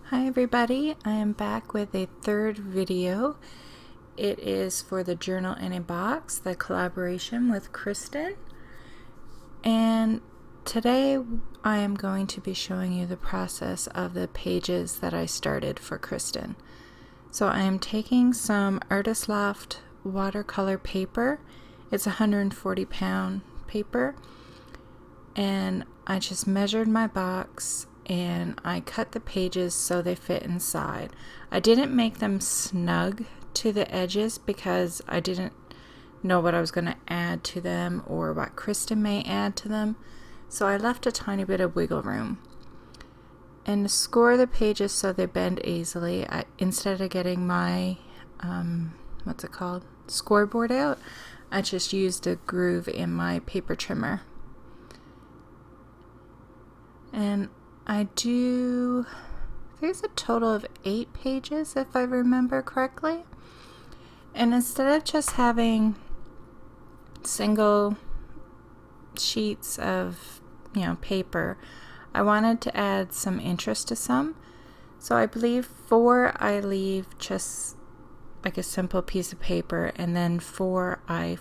Hi everybody, I am back with a third video. It is for the Journal in a Box, the collaboration with Kristin. And today I am going to be showing you the process of the pages that I started for Kristin. So I am taking some Artist Loft watercolor paper. It's 140-pound paper. And I just measured my box and I cut the pages so they fit inside. I didn't make them snug to the edges because I didn't know what I was going to add to them or what Kristin may add to them. So I left a tiny bit of wiggle room. And to score the pages so they bend easily, instead of getting my, scoreboard out, I just used a groove in my paper trimmer. And there's a total of 8 pages if I remember correctly. And instead of just having single sheets of, paper, I wanted to add some interest to some. So I believe 4 I leave just like a simple piece of paper, and then 4 I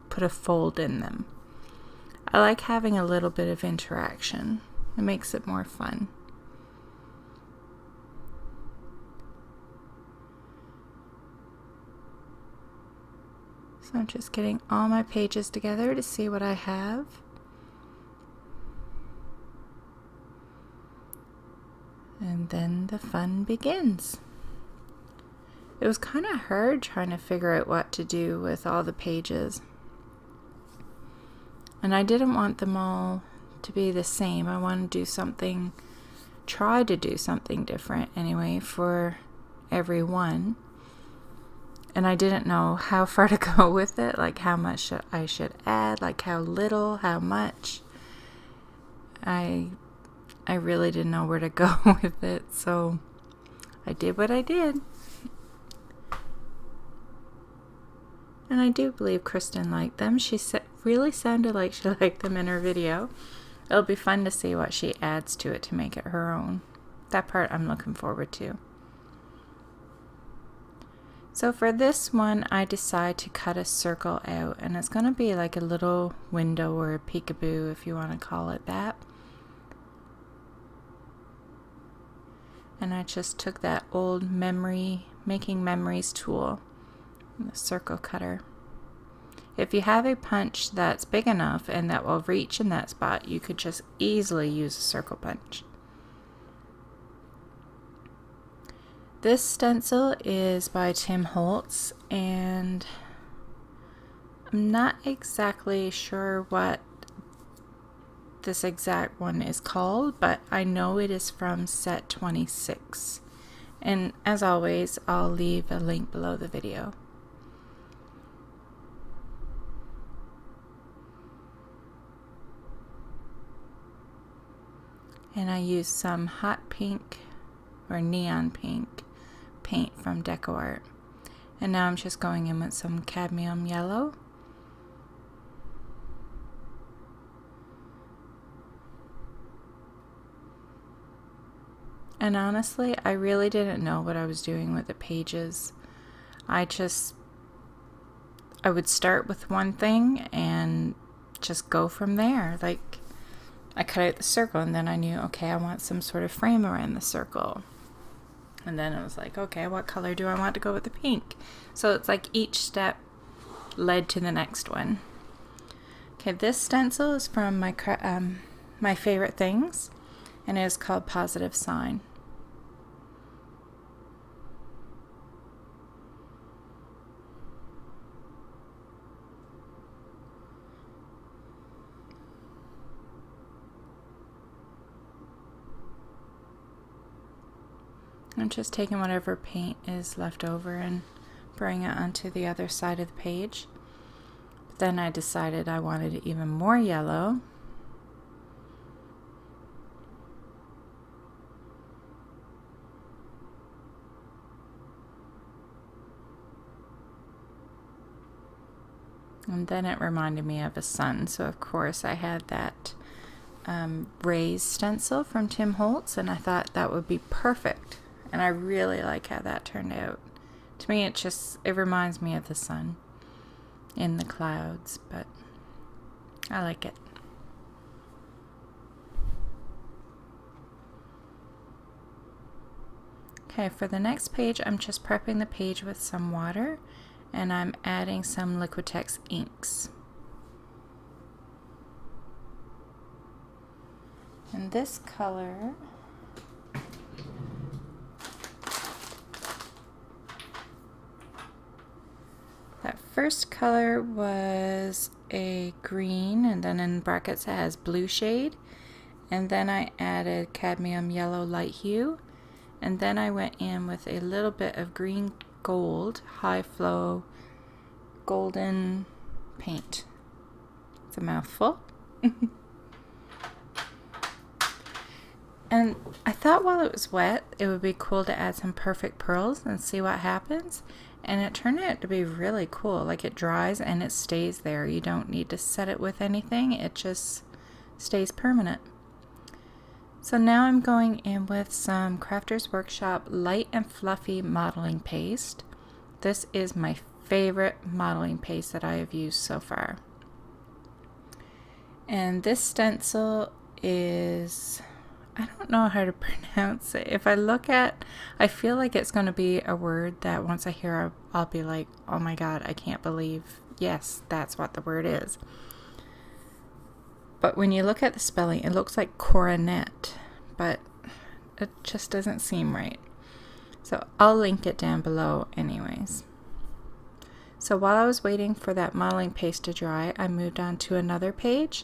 put a fold in them. I like having a little bit of interaction. It makes it more fun. So I'm just getting all my pages together to see what I have. And then the fun begins. It was kind of hard trying to figure out what to do with all the pages. And I didn't want them all to be the same. I want to try to do something different anyway for every one. And I didn't know how far to go with it, like how much I should add, like how little, how much. I really didn't know where to go with it, so I did what I did. And I do believe Kristin liked them. She really sounded like she liked them in her video. It'll be fun to see what she adds to it to make it her own. That part I'm looking forward to. So for this one, I decide to cut a circle out, and it's going to be like a little window or a peekaboo, if you want to call it that. And I just took that old making memories tool, the circle cutter. If you have a punch that's big enough and that will reach in that spot, you could just easily use a circle punch. This stencil is by Tim Holtz, and I'm not exactly sure what this exact one is called, but I know it is from set 26. And as always, I'll leave a link below the video. And I used some hot pink or neon pink paint from DecoArt. And now I'm just going in with some cadmium yellow. And honestly, I really didn't know what I was doing with the pages. I would start with one thing and just go from there. Like, I cut out the circle, and then I knew, okay, I want some sort of frame around the circle. And then I was like, okay, what color do I want to go with the pink? So it's like each step led to the next one. Okay, this stencil is from my favorite things, and it is called Positive Sign. I'm just taking whatever paint is left over and bringing it onto the other side of the page. But then I decided I wanted even more yellow. And then it reminded me of a sun, so of course I had that raised stencil from Tim Holtz, and I thought that would be perfect And I really like how that turned out. To me, it reminds me of the sun in the clouds, but I like it. Okay, for the next page, I'm just prepping the page with some water, and I'm adding some Liquitex inks. And this color, that first color was a green, and then in brackets it has blue shade, and then I added cadmium yellow light hue, and then I went in with a little bit of green gold high flow golden paint. It's a mouthful. And I thought while it was wet it would be cool to add some perfect pearls and see what happens, and it turned out to be really cool. Like, it dries and it stays there. You don't need to set it with anything, it just stays permanent. So now I'm going in with some Crafters Workshop light and fluffy modeling paste. This is my favorite modeling paste that I have used so far. And this stencil is, I don't know how to pronounce it. If I look at, I feel like it's going to be a word that once I hear, I'll be like, oh my god, I can't believe, yes, that's what the word is. But when you look at the spelling, it looks like coronet, but it just doesn't seem right. So I'll link it down below anyways. So while I was waiting for that modeling paste to dry, I moved on to another page,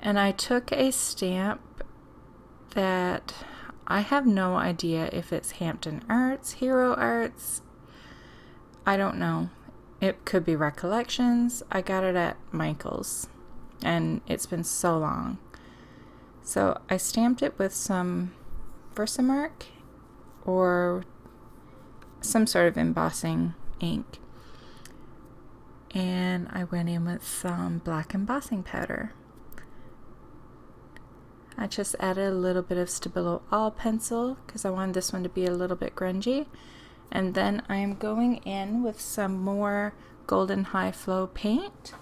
and I took a stamp that I have no idea if it's Hampton Arts, Hero Arts, I don't know. It could be Recollections. I got it at Michael's, and it's been so long. So I stamped it with some Versamark or some sort of embossing ink, and I went in with some black embossing powder. I just added a little bit of Stabilo All pencil because I wanted this one to be a little bit grungy, and then I'm going in with some more golden high flow paint.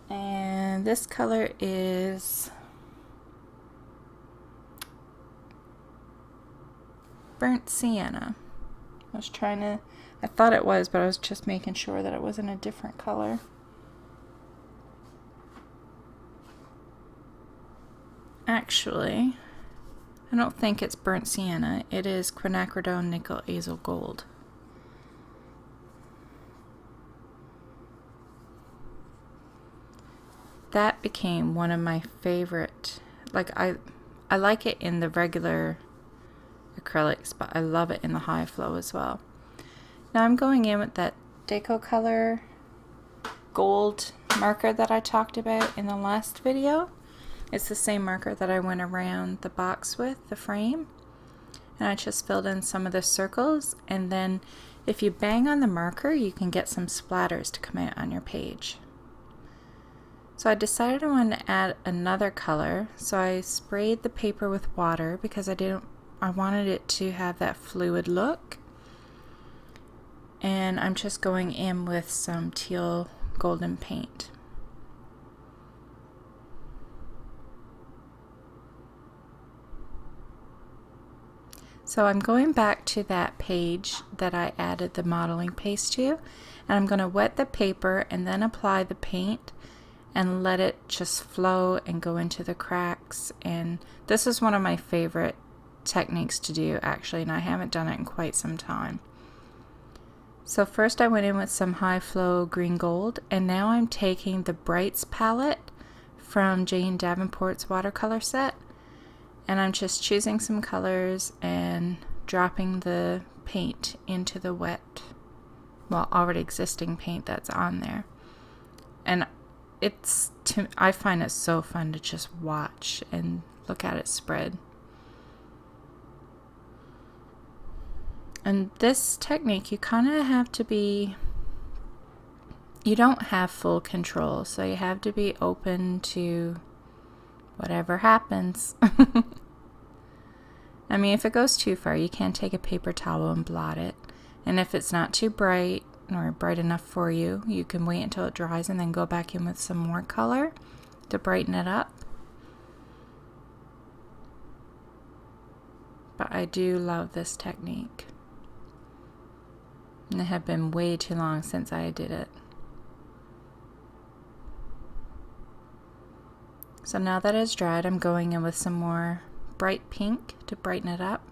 And this color is burnt sienna. I thought it was, but I was just making sure that it wasn't a different color. Actually, I don't think it's burnt sienna. It is quinacridone nickel azel gold. That became one of my favorite. Like, I like it in the regular acrylics, but I love it in the high flow as well. Now I'm going in with that Deco Color gold marker that I talked about in the last video. It's the same marker that I went around the box with, the frame. And I just filled in some of the circles, and then if you bang on the marker, you can get some splatters to come out on your page. So I decided I wanted to add another color, so I sprayed the paper with water because I wanted it to have that fluid look. And I'm just going in with some teal golden paint. So I'm going back to that page that I added the modeling paste to, and I'm going to wet the paper and then apply the paint and let it just flow and go into the cracks. And this is one of my favorite techniques to do, actually, and I haven't done it in quite some time. So first I went in with some high flow green gold, and now I'm taking the Brights palette from Jane Davenport's watercolor set, and I'm just choosing some colors and dropping the paint into the wet, well, already existing paint that's on there. And I find it so fun to just watch and look at it spread. And this technique, you kind of have to be, you don't have full control, so you have to be open to whatever happens. And I mean, if it goes too far, you can take a paper towel and blot it. And if it's not too bright or bright enough for you, you can wait until it dries and then go back in with some more color to brighten it up. But I do love this technique. And it had been way too long since I did it. So now that it's dried, I'm going in with some more bright pink to brighten it up.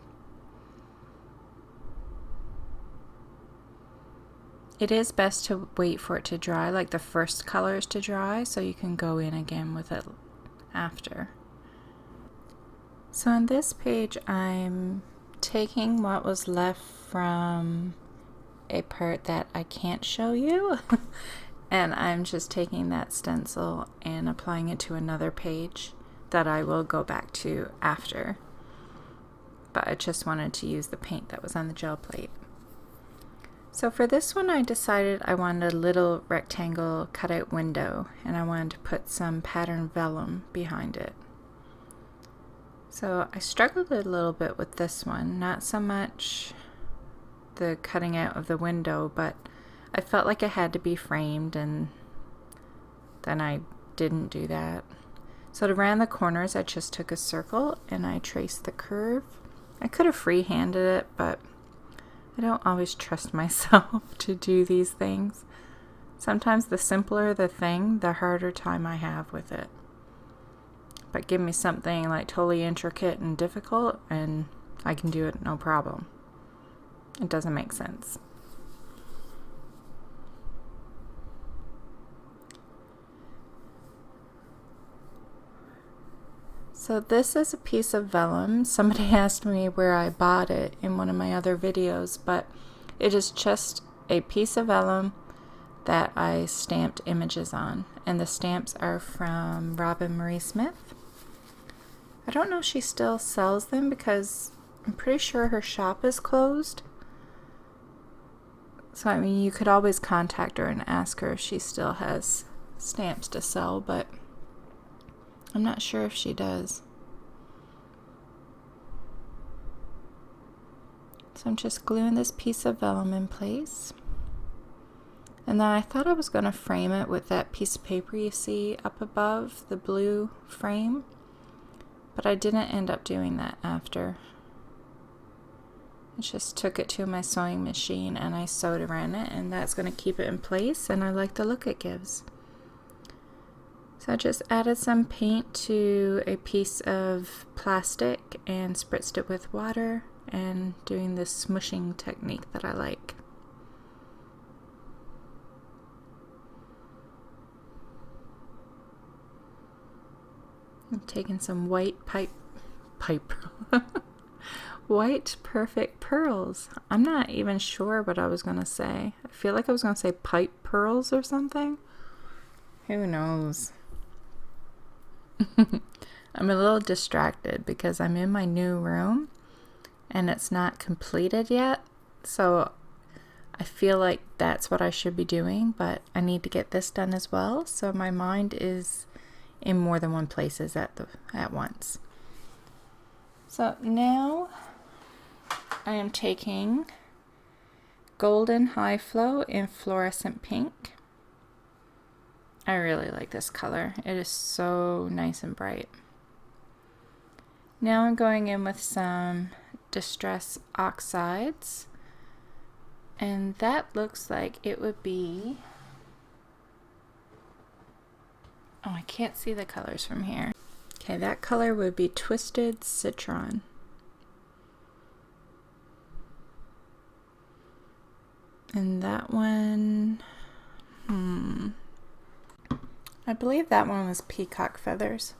It is best to wait for it to dry, like the first colors to dry, so you can go in again with it after. So on this page, I'm taking what was left from a part that I can't show you, and I'm just taking that stencil and applying it to another page that I will go back to after. But I just wanted to use the paint that was on the gel plate. So for this one, I decided I wanted a little rectangle cutout window, and I wanted to put some pattern vellum behind it. So I struggled a little bit with this one, not so much the cutting out of the window, but I felt like it had to be framed, and then I didn't do that. So to round the corners, I just took a circle and I traced the curve. I could have freehanded it, but I don't always trust myself to do these things. Sometimes the simpler the thing, the harder time I have with it. But give me something like totally intricate and difficult and I can do it no problem. It doesn't make sense. So this is a piece of vellum. Somebody asked me where I bought it in one of my other videos, but it is just a piece of vellum that I stamped images on. And the stamps are from Roben Marie Smith. I don't know if she still sells them because I'm pretty sure her shop is closed. So I mean, you could always contact her and ask her if she still has stamps to sell, but I'm not sure if she does. So I'm just gluing this piece of vellum in place. And then I thought I was going to frame it with that piece of paper you see up above, the blue frame. But I didn't end up doing that after. I just took it to my sewing machine and I sewed around it, and that's going to keep it in place, and I like the look it gives. So I just added some paint to a piece of plastic and spritzed it with water, and doing this smushing technique that I like. I'm taking some white white perfect pearls. I'm not even sure what I was going to say. I feel like I was going to say pipe pearls or something. Who knows? I'm a little distracted because I'm in my new room and it's not completed yet, so I feel like that's what I should be doing, but I need to get this done as well, so my mind is in more than one places at once. So now I am taking Golden High Flow in Fluorescent Pink. I really like this color. It is so nice and bright. Now I'm going in with some Distress Oxides, and that looks like it would be, oh, I can't see the colors from here. Okay, that color would be Twisted Citron. And that one, I believe that one was Peacock Feathers.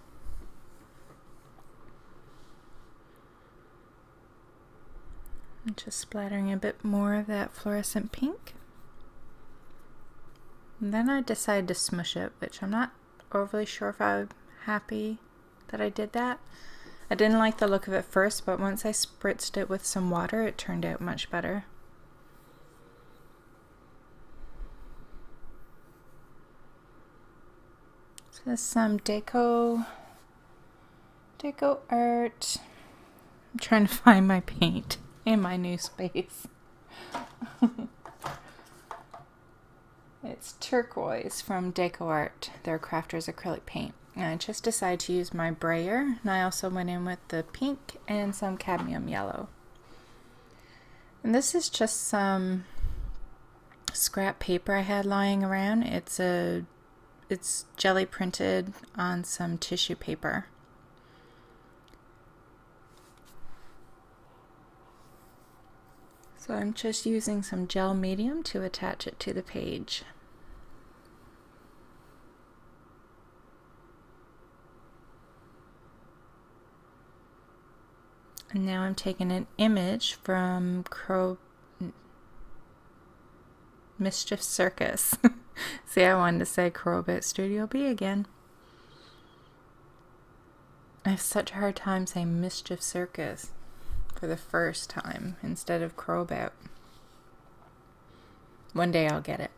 I'm just splattering a bit more of that fluorescent pink. And then I decided to smush it, which I'm not overly sure if I'm happy that I did that. I didn't like the look of it first, but once I spritzed it with some water, it turned out much better. So there's some deco art. I'm trying to find my paint in my new space. It's turquoise from DecoArt, their crafters acrylic paint. And I just decided to use my brayer, and I also went in with the pink and some cadmium yellow. And this is just some scrap paper I had lying around. It's jelly printed on some tissue paper. So I'm just using some gel medium to attach it to the page. And now I'm taking an image from Mischief Circus. See, I wanted to say Crowbit Studio B again. I have such a hard time saying Mischief Circus for the first time instead of Crowbit. One day I'll get it.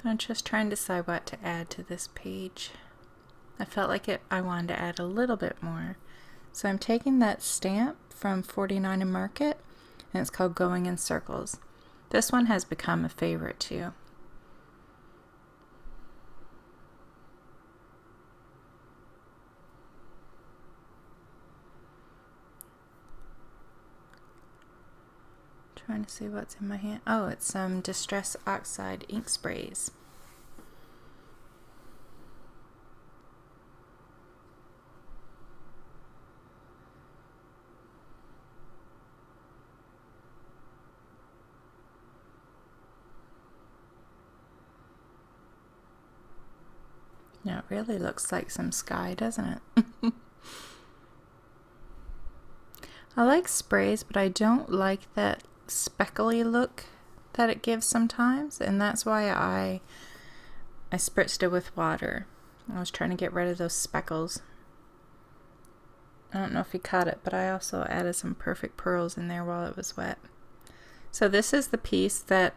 I'm just trying to decide what to add to this page. I felt like I wanted to add a little bit more. So I'm taking that stamp from 49 and Market, and it's called Going in Circles. This one has become a favorite too. Trying to see what's in my hand. Oh, it's some Distress Oxide ink sprays. Now it really looks like some sky, doesn't it? I like sprays, but I don't like that speckly look that it gives sometimes, and that's why I spritzed it with water. I was trying to get rid of those speckles. I don't know if you caught it, but I also added some Perfect Pearls in there while it was wet. So this is the piece that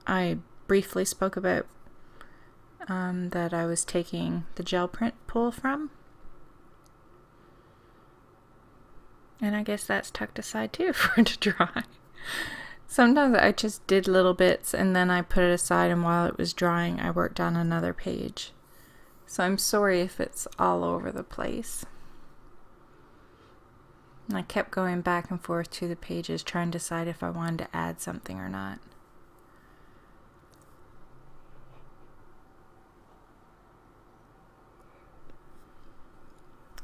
I briefly spoke about, that I was taking the gel print pull from. And I guess that's tucked aside too for it to dry. Sometimes I just did little bits and then I put it aside, and while it was drying I worked on another page. So I'm sorry if it's all over the place. And I kept going back and forth to the pages trying to decide if I wanted to add something or not.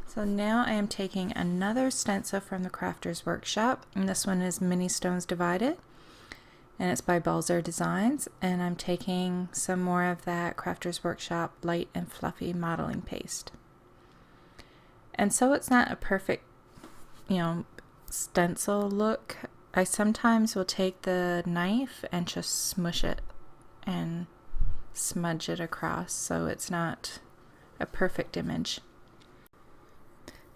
So now I am taking another stencil from the Crafters Workshop, and this one is Mini Stones Divided, and it's by Balzer Designs, and I'm taking some more of that Crafters Workshop light and fluffy modeling paste. And so it's not a perfect, stencil look. I sometimes will take the knife and just smush it and smudge it across so it's not a perfect image.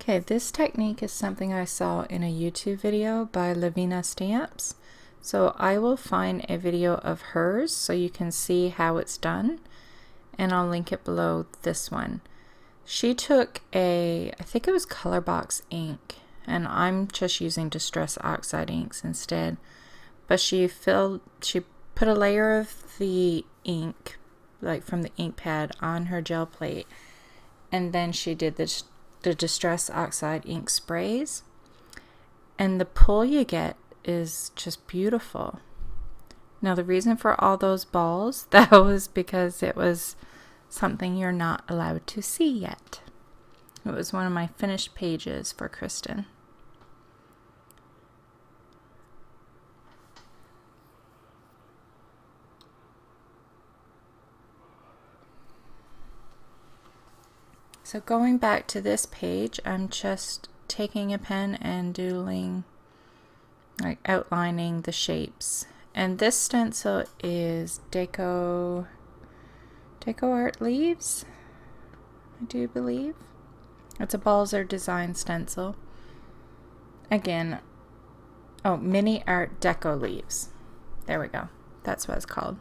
Okay, this technique is something I saw in a YouTube video by Lavina Stamps. So I will find a video of hers so you can see how it's done, and I'll link it below this one. She took I think it was Color Box ink, and I'm just using Distress Oxide inks instead. But she put a layer of the ink, like from the ink pad, on her gel plate, and then she did the Distress Oxide ink sprays, and the pull you get is just beautiful. Now the reason for all those balls, that was because it was something you're not allowed to see yet. It was one of my finished pages for Kristin. So going back to this page, I'm just taking a pen and doodling, like outlining the shapes. And this stencil is DecoArt Leaves, I do believe. It's a Balzer design stencil. Again, Mini Art Deco Leaves. There we go. That's what it's called.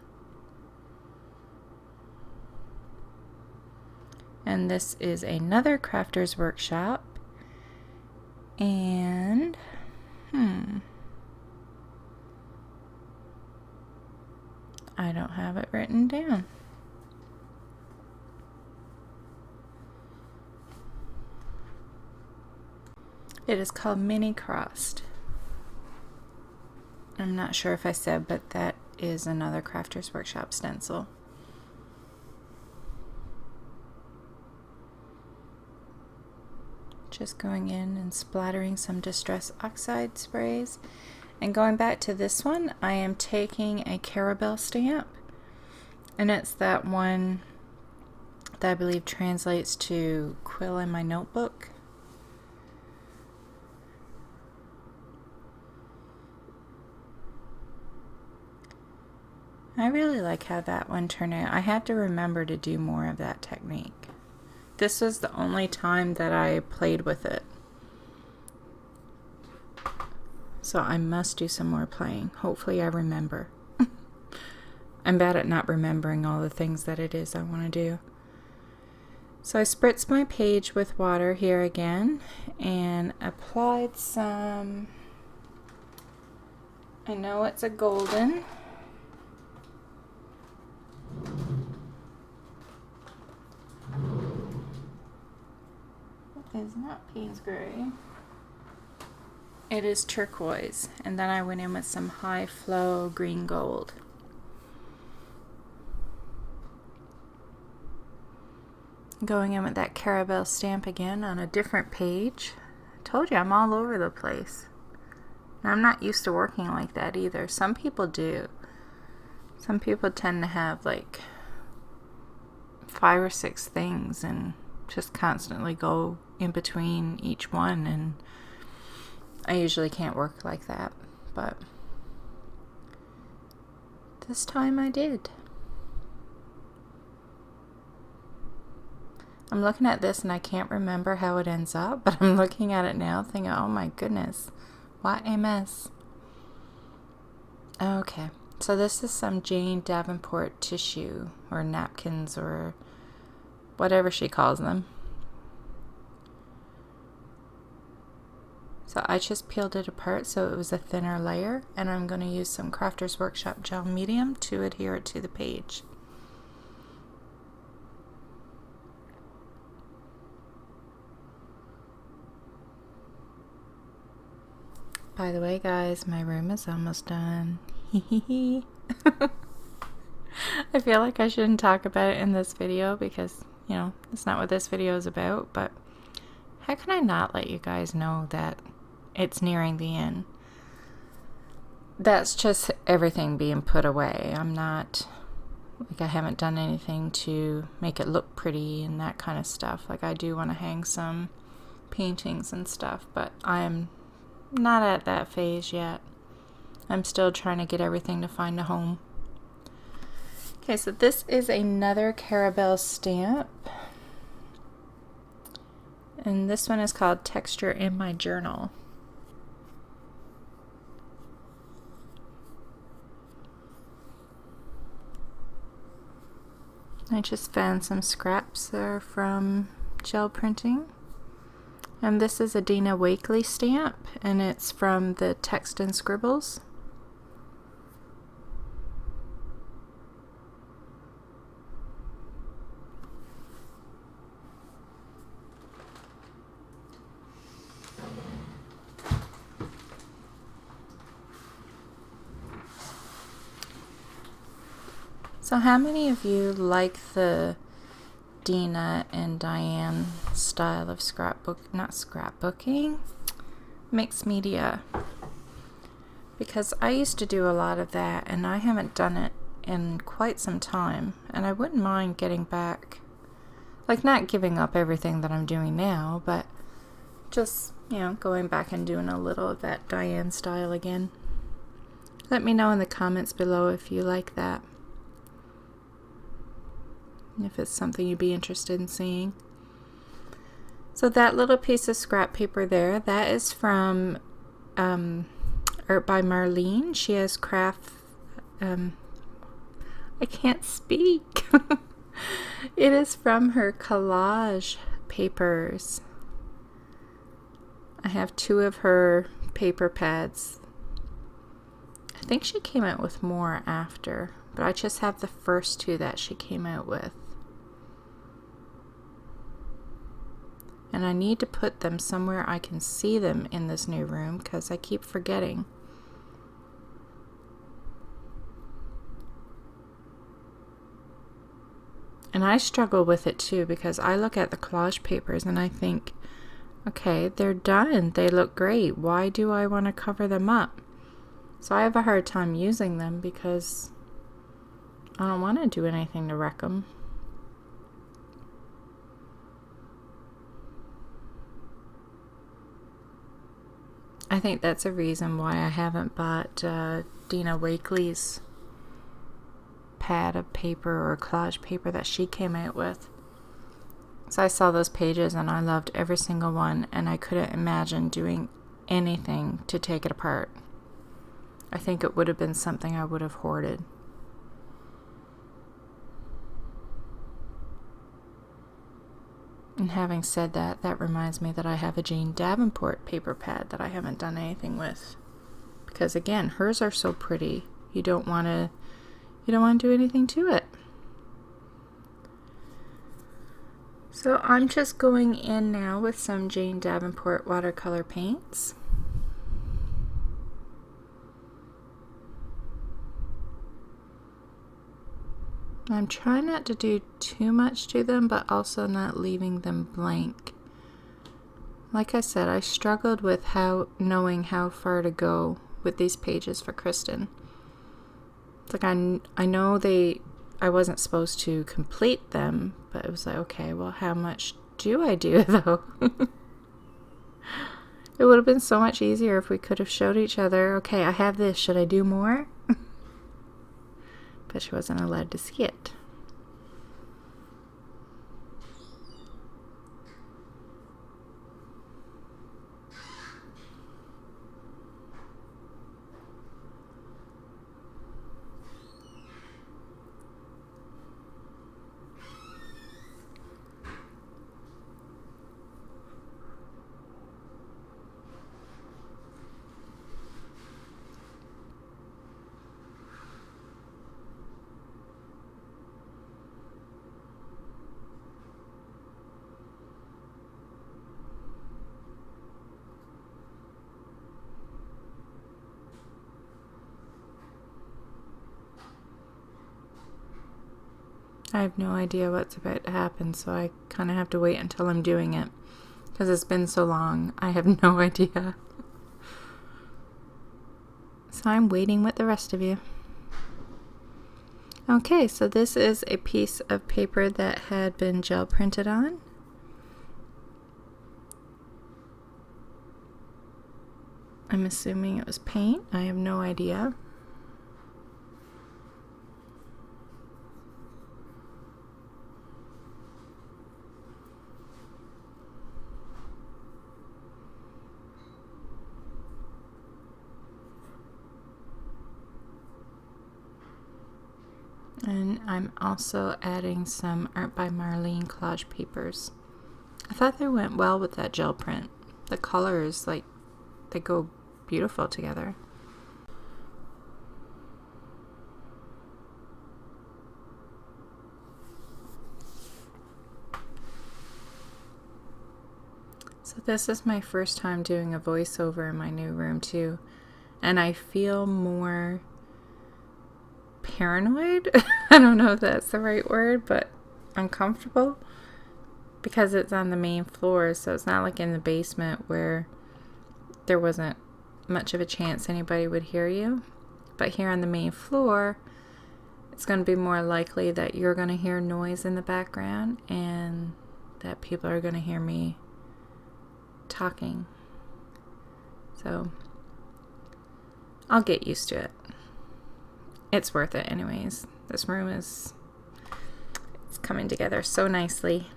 And this is another Crafter's Workshop. And, I don't have it written down. It is called Mini Crossed. I'm not sure if I said, but that is another Crafter's Workshop stencil. Just going in and splattering some Distress Oxide sprays. And going back to this one, I am taking a Caramel stamp. And it's that one that I believe translates to Quill in My Notebook. I really like how that one turned out. I had to remember to do more of that technique. This was the only time that I played with it. So I must do some more playing. Hopefully I remember. I'm bad at not remembering all the things that it is I want to do. So I spritzed my page with water here again and applied some, I know it's a golden. It is not Payne's Gray. It is turquoise, and then I went in with some high flow green gold. Going in with that Caramel stamp again on a different page. I told you I'm all over the place. And I'm not used to working like that either. Some people do. Some people tend to have like 5 or 6 things and just constantly go in between each one, and I usually can't work like that, but this time I did. I'm looking at this and I can't remember how it ends up, but I'm looking at it now thinking, oh my goodness, what a mess. Okay, so this is some Jane Davenport tissue or napkins or whatever she calls them. So I just peeled it apart so it was a thinner layer, and I'm going to use some Crafter's Workshop Gel Medium to adhere it to the page. By the way, guys, my room is almost done. I feel like I shouldn't talk about it in this video because, you know, that's not what this video is about, but how can I not let you guys know that it's nearing the end? That's just everything being put away. I'm not, like, I haven't done anything to make it look pretty and that kind of stuff. Like, I do want to hang some paintings and stuff, but I'm not at that phase yet. I'm still trying to get everything to find a home. Okay, so this is another Caramel stamp. And this one is called Texture in My Journal. I just found some scraps there from gel printing. And this is a Dina Wakley stamp, and it's from the Text and Scribbles. So how many of you like the Dina and Diane style of mixed media? Because I used to do a lot of that, and I haven't done it in quite some time, and I wouldn't mind getting back, like, not giving up everything that I'm doing now, but just, you know, going back and doing a little of that Diane style again. Let me know in the comments below if you like that, if it's something you'd be interested in seeing. So that little piece of scrap paper there, that is from art by Marlene. She has craft, I can't speak. It is from her Collage papers. I have 2 of her paper pads. I think she came out with more after, but I just have the first 2 that she came out with. And I need to put them somewhere I can see them in this new room because I keep forgetting. And I struggle with it too because I look at the collage papers and I think, okay, they're done. They look great. Why do I want to cover them up? So I have a hard time using them because I don't want to do anything to wreck them. I think that's a reason why I haven't bought Dina Wakely's pad of paper or collage paper that she came out with. So I saw those pages and I loved every single one, and I couldn't imagine doing anything to take it apart. I think it would have been something I would have hoarded. And having said that, that reminds me that I have a Jane Davenport paper pad that I haven't done anything with. Because again, hers are so pretty. You don't want to do anything to it. So I'm just going in now with some Jane Davenport watercolor paints. I'm trying not to do too much to them, but also not leaving them blank. Like I said, I struggled with knowing how far to go with these pages for Kristin. It's like I know I wasn't supposed to complete them, but it was like, okay, well, how much do I do though? It would have been so much easier if we could have showed each other, okay, I have this, should I do more? But she wasn't allowed to see it. I have no idea what's about to happen, so I kind of have to wait until I'm doing it. Because it's been so long, I have no idea. So I'm waiting with the rest of you. Okay, so this is a piece of paper that had been gel printed on. I'm assuming it was paint. I have no idea. And I'm also adding some Art by Marlene collage papers. I thought they went well with that gel print. The colors, like, they go beautiful together. So this is my first time doing a voiceover in my new room too. And I feel more paranoid. I don't know if that's the right word, but uncomfortable because it's on the main floor, so it's not like in the basement where there wasn't much of a chance anybody would hear you. But here on the main floor, it's going to be more likely that you're going to hear noise in the background and that people are going to hear me talking. So I'll get used to it. It's worth it anyways. This room it's coming together so nicely.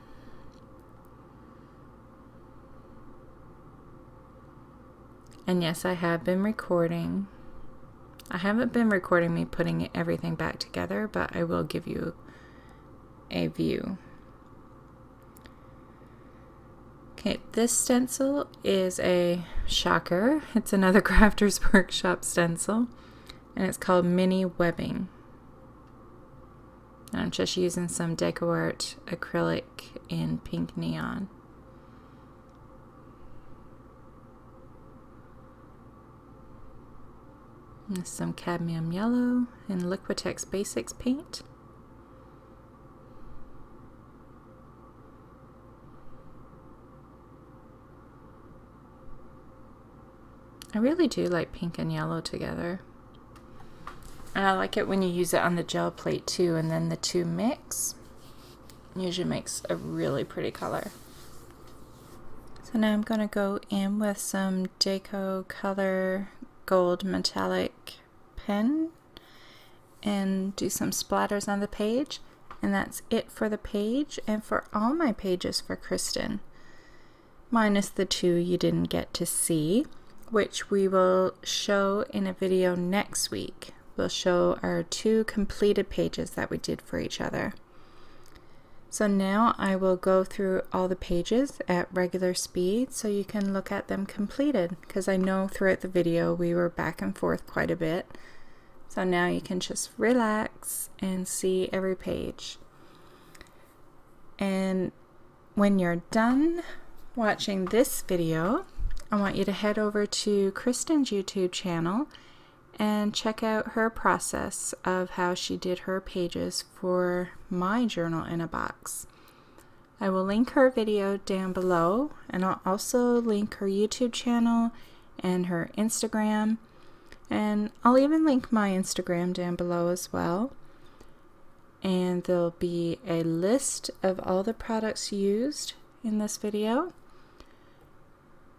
And yes, I have been recording. I haven't been recording me putting everything back together, but I will give you a view. Okay, this stencil is a shocker. It's another Crafter's Workshop stencil, and it's called Mini Webbing. And I'm just using some DecoArt acrylic in pink neon. And some cadmium yellow and Liquitex Basics paint. I really do like pink and yellow together. And I like it when you use it on the gel plate too, and then the two mix. Usually makes a really pretty color. So now I'm going to go in with some Deco Color Gold Metallic pen and do some splatters on the page. And that's it for the page and for all my pages for Kristin. Minus the two you didn't get to see, which we will show in a video next week. We'll show our 2 completed pages that we did for each other. So now I will go through all the pages at regular speed so you can look at them completed, because I know throughout the video we were back and forth quite a bit. So now you can just relax and see every page. And when you're done watching this video, I want you to head over to Kristin's YouTube channel and check out her process of how she did her pages for my journal in a box. I will link her video down below, and I'll also link her YouTube channel and her Instagram, and I'll even link my Instagram down below as well. And there'll be a list of all the products used in this video.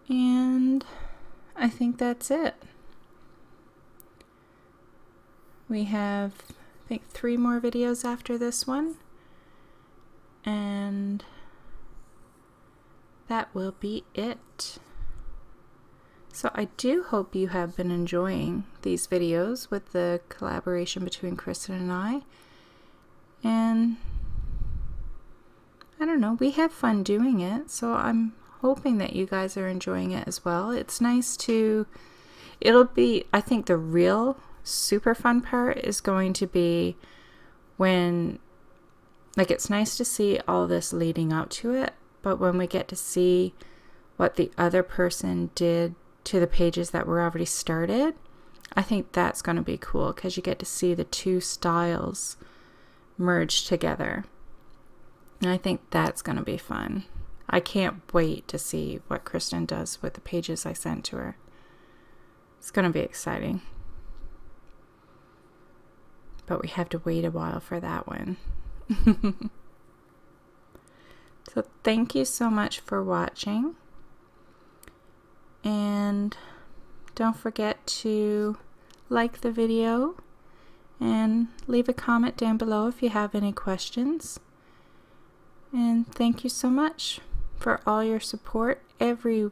And I think that's it. We have, I think, 3 more videos after this one, and that will be it. So I do hope you have been enjoying these videos with the collaboration between Kristin and I. And I don't know, we have fun doing it, so I'm hoping that you guys are enjoying it as well. It's nice to, it'll be, I think the real super fun part is going to be when, like, it's nice to see all this leading up to it, but when we get to see what the other person did to the pages that were already started, I think that's going to be cool, because you get to see the 2 styles merged together. And I think that's going to be fun. I can't wait to see what Kristin does with the pages I sent to her. It's going to be exciting. But we have to wait a while for that one. So thank you so much for watching. And don't forget to like the video and leave a comment down below if you have any questions. And thank you so much for all your support every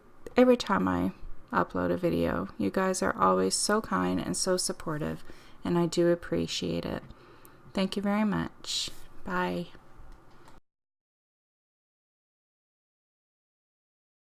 time I upload a video. You guys are always so kind and so supportive, and I do appreciate it. Thank you very much. Bye.